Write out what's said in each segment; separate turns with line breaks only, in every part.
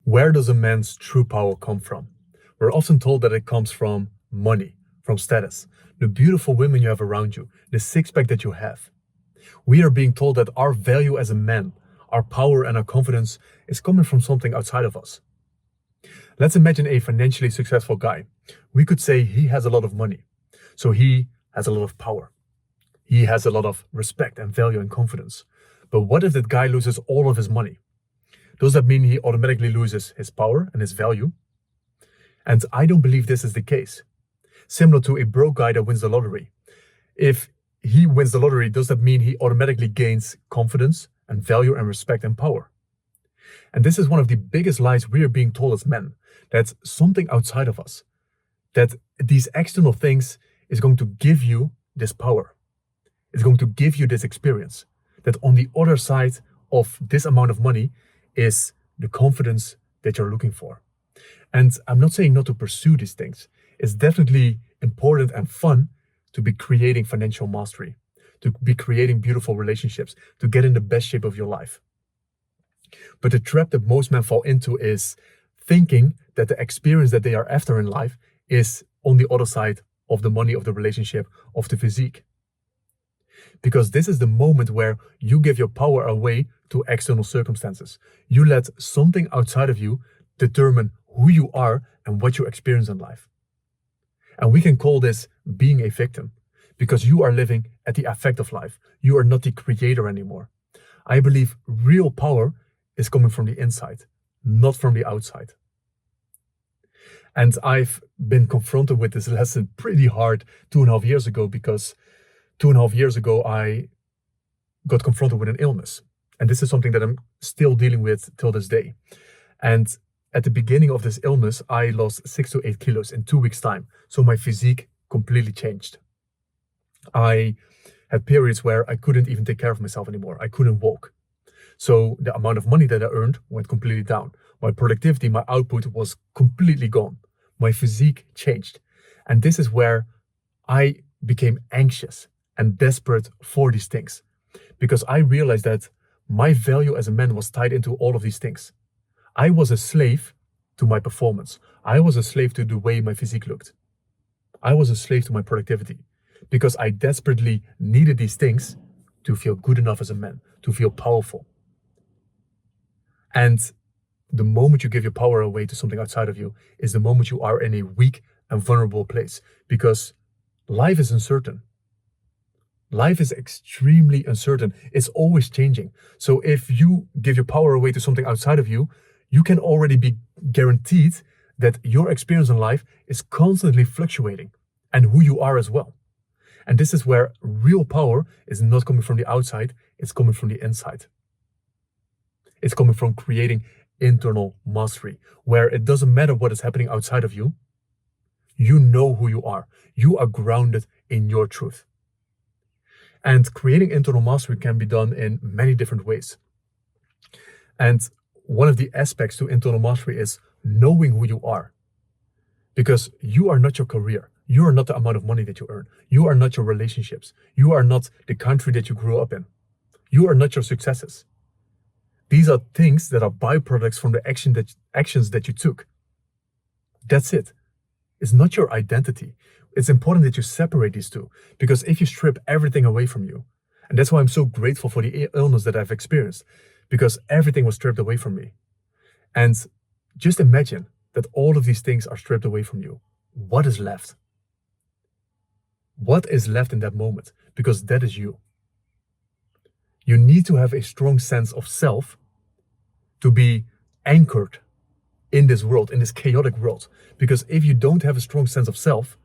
Where does a man's true power come from? We're often told that it comes from money, from status, the beautiful women you have around you, the six-pack that you have. We are being told that our value as a man, our power and our confidence is coming from something outside of us. Let's imagine a financially successful guy. We could say he has a lot of money, so he has a lot of power. He has a lot of respect and value and confidence. But what if that guy loses all of his money? Does that mean he automatically loses his power and his value? And I don't believe this is the case. Similar to a broke guy that wins the lottery. If he wins the lottery, does that mean he automatically gains confidence and value and respect and power? And this is one of the biggest lies we are being told as men, that something outside of us, that these external things is going to give you this power. It's going to give you this experience, that on the other side of this amount of money is the confidence that you're looking for. And I'm not saying not to pursue these things. It's definitely important and fun to be creating financial mastery, to be creating beautiful relationships, to get in the best shape of your life. But the trap that most men fall into is thinking that the experience that they are after in life is on the other side of the money, of the relationship, of the physique. Because this is the moment where you give your power away to external circumstances. You let something outside of you determine who you are and what you experience in life. And we can call this being a victim, because you are living at the effect of life. You are not the creator anymore. I believe real power is coming from the inside, not from the outside. And I've been confronted with this lesson pretty hard 2.5 years ago, because 2.5 years ago, I got confronted with an illness. And this is something that I'm still dealing with till this day. And at the beginning of this illness, I lost 6 to 8 kilos in 2 weeks' time. So my physique completely changed. I had periods where I couldn't even take care of myself anymore. I couldn't walk. So the amount of money that I earned went completely down. My productivity, my output was completely gone. My physique changed. And this is where I became anxious and desperate for these things, because I realized that my value as a man was tied into all of these things. I was a slave to my performance. I was a slave to the way my physique looked. I was a slave to my productivity, because I desperately needed these things to feel good enough as a man, to feel powerful. And the moment you give your power away to something outside of you is the moment you are in a weak and vulnerable place, because life is uncertain. Life is extremely uncertain. It's always changing. So if you give your power away to something outside of you, you can already be guaranteed that your experience in life is constantly fluctuating, and who you are as well. And this is where real power is not coming from the outside, it's coming from the inside. It's coming from creating internal mastery, where it doesn't matter what is happening outside of you. You know who you are. You are grounded in your truth. And creating internal mastery can be done in many different ways. And one of the aspects to internal mastery is knowing who you are. Because you are not your career. You are not the amount of money that you earn. You are not your relationships. You are not the country that you grew up in. You are not your successes. These are things that are byproducts from the actions that you took. That's it. It's not your identity. It's important that you separate these two, because if you strip everything away from you, and that's why I'm so grateful for the illness that I've experienced, because everything was stripped away from me. And just imagine that all of these things are stripped away from you. What is left? What is left in that moment? Because that is you. You need to have a strong sense of self to be anchored in this world, in this chaotic world. Because if you don't have a strong sense of self,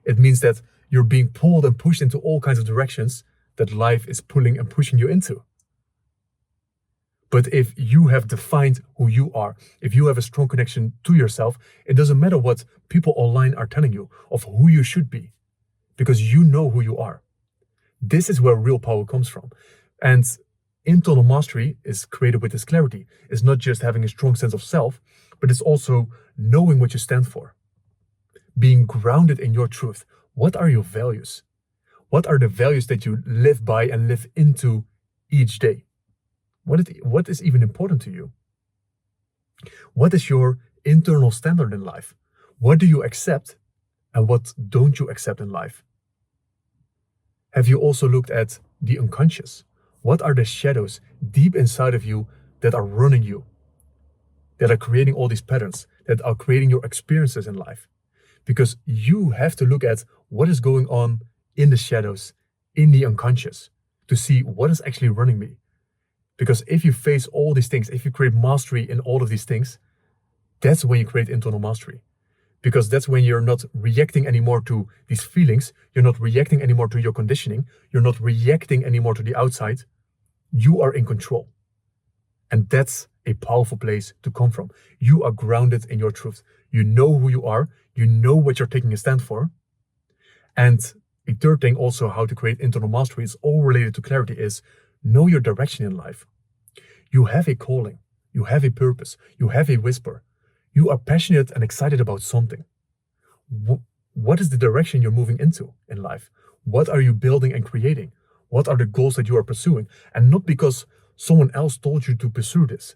it means that you're being pulled and pushed into all kinds of directions that life is pulling and pushing you into. But if you have defined who you are, if you have a strong connection to yourself, it doesn't matter what people online are telling you of who you should be, because you know who you are. This is where real power comes from. And internal mastery is created with this clarity. It's not just having a strong sense of self, but it's also knowing what you stand for. Being grounded in your truth. What are your values? What are the values that you live by and live into each day? What is even important to you? What is your internal standard in life? What do you accept and what don't you accept in life? Have you also looked at the unconscious? What are the shadows deep inside of you that are running you, that are creating all these patterns, that are creating your experiences in life? Because you have to look at what is going on in the shadows, in the unconscious, to see what is actually running me. Because if you face all these things, if you create mastery in all of these things, that's when you create internal mastery. Because that's when you're not reacting anymore to these feelings, you're not reacting anymore to your conditioning, you're not reacting anymore to the outside. You are in control. And that's a powerful place to come from. You are grounded in your truth. You know who you are, you know what you're taking a stand for. And a third thing also, how to create internal mastery, is all related to clarity, is know your direction in life. You have a calling, you have a purpose, you have a whisper. You are passionate and excited about something. What is the direction you're moving into in life? What are you building and creating? What are the goals that you are pursuing? And not because someone else told you to pursue this.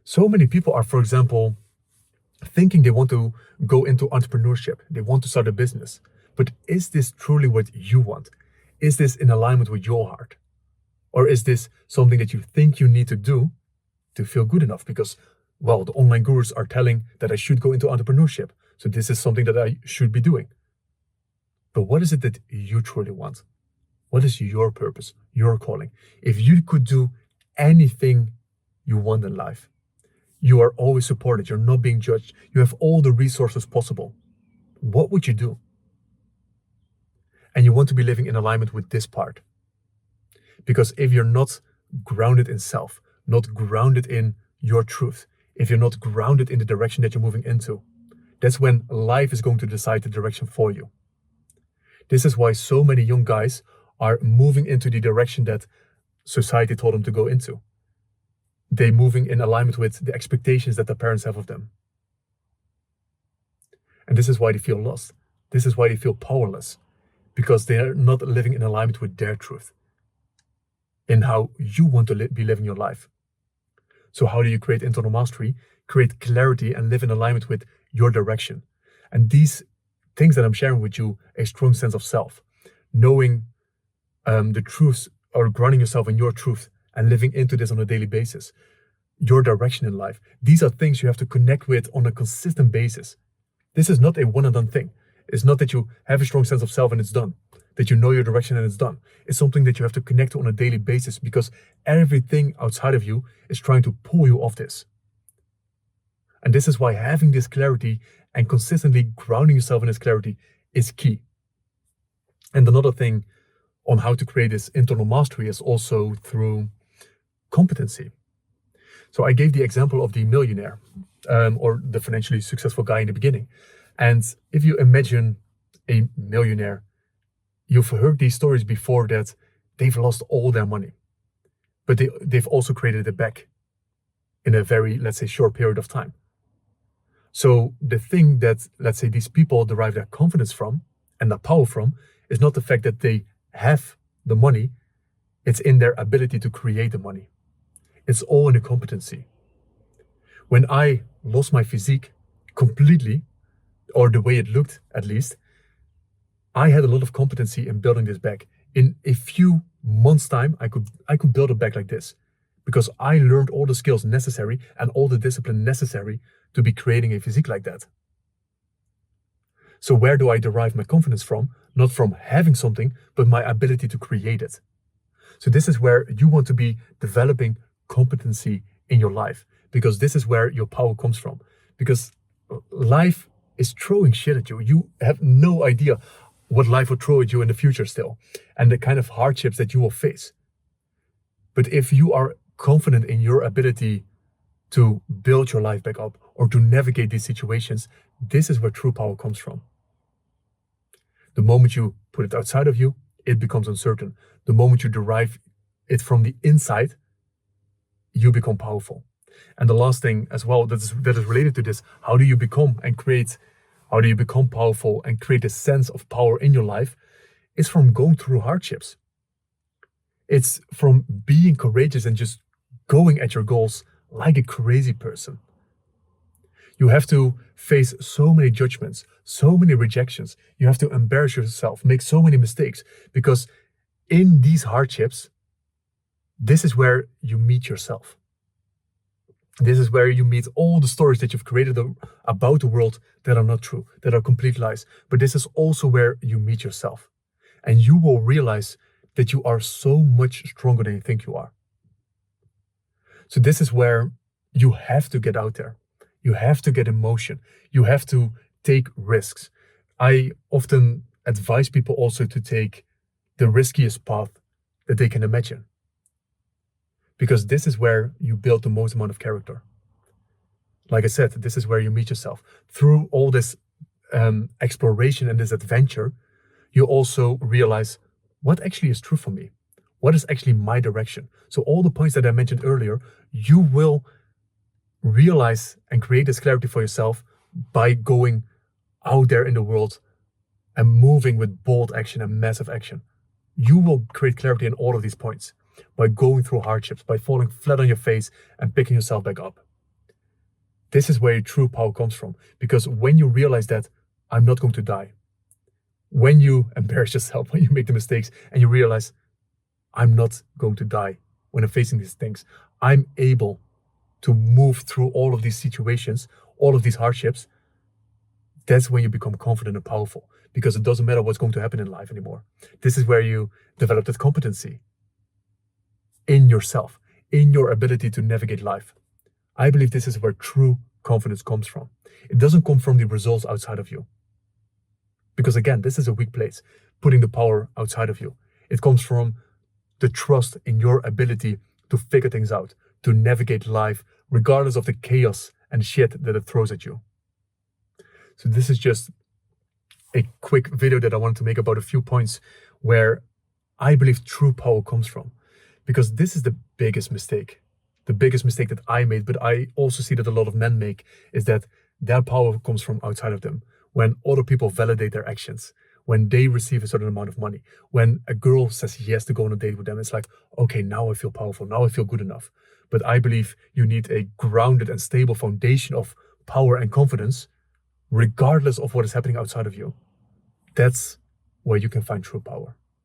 So many people are, for example, thinking they want to go into entrepreneurship. They want to start a business. But is this truly what you want? Is this in alignment with your heart? Or is this something that you think you need to do to feel good enough? Because, well, the online gurus are telling that I should go into entrepreneurship. So this is something that I should be doing. But what is it that you truly want? What is your purpose, your calling? If you could do anything you want in life, you are always supported, you're not being judged, you have all the resources possible, what would you do? And you want to be living in alignment with this part. Because if you're not grounded in self, not grounded in your truth, if you're not grounded in the direction that you're moving into, that's when life is going to decide the direction for you. This is why so many young guys are moving into the direction that society told them to go into. They're moving in alignment with the expectations that their parents have of them. And this is why they feel lost. This is why they feel powerless, because they're not living in alignment with their truth, in how you want to be living your life. So how do you create internal mastery? Create clarity and live in alignment with your direction. And these things that I'm sharing with you, a strong sense of self, knowing the truths, or grounding yourself in your truth and living into this on a daily basis, your direction in life. These are things you have to connect with on a consistent basis. This is not a one and done thing. It's not that you have a strong sense of self and it's done, that you know your direction and it's done. It's something that you have to connect to on a daily basis, because everything outside of you is trying to pull you off this. And this is why having this clarity and consistently grounding yourself in this clarity is key. And another thing on how to create this internal mastery is also through competency. So I gave the example of the millionaire, or the financially successful guy in the beginning. And if you imagine a millionaire, you've heard these stories before that they've lost all their money, but they've also created it back in a very, let's say, short period of time. So the thing that, let's say, these people derive their confidence from and their power from is not the fact that they have the money, it's in their ability to create the money. It's all in the competency. When I lost my physique completely, or the way it looked at least, I had a lot of competency in building this back. In a few months' time, I could build it back like this, because I learned all the skills necessary and all the discipline necessary to be creating a physique like that. So where do I derive my confidence from? Not from having something, but my ability to create it. So this is where you want to be developing competency in your life, because this is where your power comes from. Because life is throwing shit at you. You have no idea what life will throw at you in the future still, and the kind of hardships that you will face. But if you are confident in your ability to build your life back up or to navigate these situations, this is where true power comes from. The moment you put it outside of you, it becomes uncertain. The moment you derive it from the inside, you become powerful. And the last thing as well that is related to this, how do you become powerful and create a sense of power in your life, is from going through hardships. It's from being courageous and just going at your goals like a crazy person. You have to face so many judgments, so many rejections. You have to embarrass yourself, make so many mistakes, because in these hardships, this is where you meet yourself. This is where you meet all the stories that you've created about the world that are not true, that are complete lies. But this is also where you meet yourself. And you will realize that you are so much stronger than you think you are. So this is where you have to get out there. You have to get in motion. You have to take risks. I often advise people also to take the riskiest path that they can imagine, because this is where you build the most amount of character. Like I said, this is where you meet yourself. Through all this exploration and this adventure, you also realize what actually is true for me. What is actually my direction? So all the points that I mentioned earlier, you will realize and create this clarity for yourself by going out there in the world and moving with bold action and massive action. You will create clarity in all of these points by going through hardships, by falling flat on your face and picking yourself back up. This is where your true power comes from, because when you realize that I'm not going to die, when you embarrass yourself, when you make the mistakes and you realize I'm not going to die when I'm facing these things, I'm able to move through all of these situations, all of these hardships, that's when you become confident and powerful, because it doesn't matter what's going to happen in life anymore. This is where you develop that competency in yourself, in your ability to navigate life. I believe this is where true confidence comes from. It doesn't come from the results outside of you. Because again, this is a weak place, putting the power outside of you. It comes from the trust in your ability to figure things out, to navigate life, regardless of the chaos and shit that it throws at you. So this is just a quick video that I wanted to make about a few points where I believe true power comes from. Because this is the biggest mistake that I made, but I also see that a lot of men make, is that their power comes from outside of them. When other people validate their actions, when they receive a certain amount of money, when a girl says yes to go on a date with them, it's like, okay, now I feel powerful, now I feel good enough. But I believe you need a grounded and stable foundation of power and confidence, regardless of what is happening outside of you. That's where you can find true power.